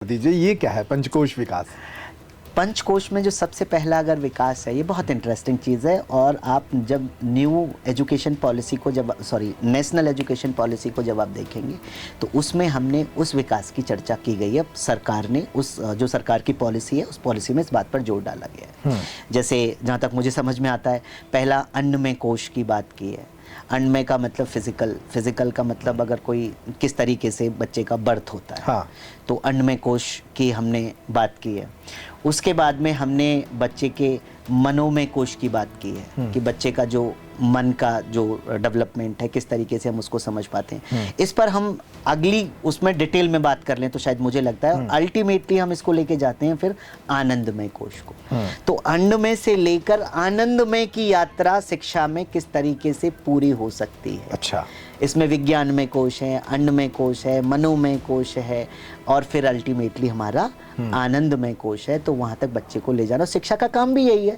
दीजिए, ये क्या है पंचकोश विकास? पंचकोश में जो सबसे पहला अगर विकास है, ये बहुत इंटरेस्टिंग चीज़ है। और आप जब न्यू एजुकेशन पॉलिसी को नेशनल एजुकेशन पॉलिसी को जब आप देखेंगे तो उसमें हमने उस विकास की चर्चा की गई है। सरकार ने उस जो सरकार की पॉलिसी है उस पॉलिसी में इस बात पर जोर डाला गया है। जैसे जहाँ तक मुझे समझ में आता है, पहला अन्नमय कोश की बात की है। अन्नमय का मतलब फिजिकल का मतलब अगर कोई किस तरीके से बच्चे का बर्थ होता है, हाँ। तो अन्नमय कोश की हमने बात की है। उसके बाद में हमने बच्चे के मनोमय कोश की बात की है कि बच्चे का जो मन का जो डेवलपमेंट है किस तरीके से हम उसको समझ पाते हैं। इस पर हम अगली उसमें डिटेल में बात कर लें तो शायद मुझे लगता है अल्टीमेटली हम इसको लेके जाते हैं फिर आनंदमय कोश को। तो अन्नमय से लेकर आनंदमय की यात्रा शिक्षा में किस तरीके से पूरी हो सकती है। अच्छा, इसमें विज्ञानमय कोश है, अन्नमय कोश है, मनोमय कोश है और फिर अल्टीमेटली हमारा आनंदमय कोश है। तो वहां तक बच्चे को ले जाना, शिक्षा का काम भी यही है।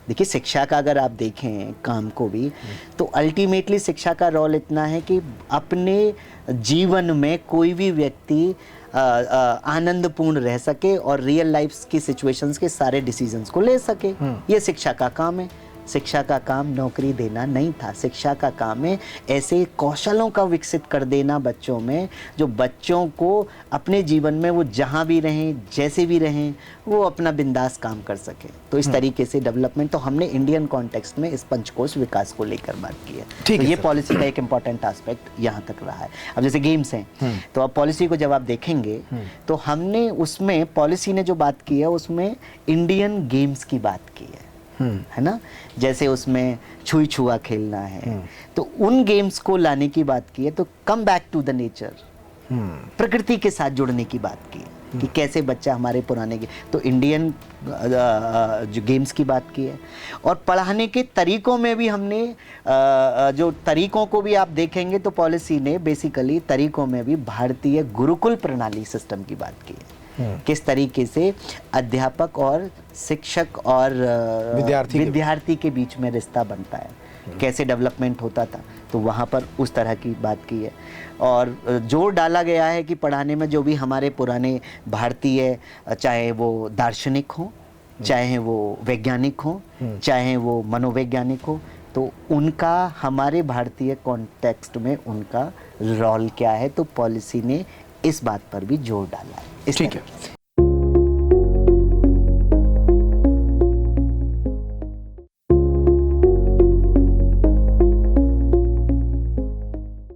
देखिए, शिक्षा का अगर आप देखें काम को भी, तो अल्टीमेटली शिक्षा का रोल इतना है कि अपने जीवन में कोई भी व्यक्ति आनंदपूर्ण रह सके और रियल लाइफ की सिचुएशंस के सारे डिसीजंस को ले सके। ये शिक्षा का काम है। शिक्षा का काम नौकरी देना नहीं था। शिक्षा का काम है ऐसे कौशलों का विकसित कर देना बच्चों में, जो बच्चों को अपने जीवन में वो जहाँ भी रहें, जैसे भी रहें, वो अपना बिंदास काम कर सके। तो इस तरीके से डेवलपमेंट तो हमने इंडियन कॉन्टेक्स्ट में इस पंचकोश विकास को लेकर बात की है। ठीक तो है ये सर। पॉलिसी का एक इम्पॉर्टेंट एस्पेक्ट यहाँ तक रहा है। अब जैसे गेम्स हैं, तो अब पॉलिसी को जब आप देखेंगे तो हमने उसमें पॉलिसी ने जो बात की है उसमें इंडियन गेम्स की बात की है ना। जैसे उसमें छुई छुआ खेलना है, तो उन गेम्स को लाने की बात की है। तो come back to the nature, प्रकृति के साथ जुड़ने की बात की है कि कैसे बच्चा हमारे पुराने तो इंडियन जो गेम्स की बात की है। और पढ़ाने के तरीकों में भी हमने जो तरीकों को भी आप देखेंगे तो पॉलिसी ने बेसिकली तरीकों में भी भारतीय गुरुकुल प्रणाली सिस्टम की बात की है। किस तरीके से अध्यापक और शिक्षक और विद्यार्थी के बीच में रिश्ता बनता है, कैसे डेवलपमेंट होता था, तो वहाँ पर उस तरह की बात की है। और जोर डाला गया है कि पढ़ाने में जो भी हमारे पुराने भारतीय, चाहे वो दार्शनिक हो, चाहे वो वैज्ञानिक हो, चाहे वो मनोवैज्ञानिक हो, तो उनका हमारे भारतीय कॉन्टेक्स्ट में उनका रोल क्या है, तो पॉलिसी ने इस बात पर भी जोर डाला है। ठीक है।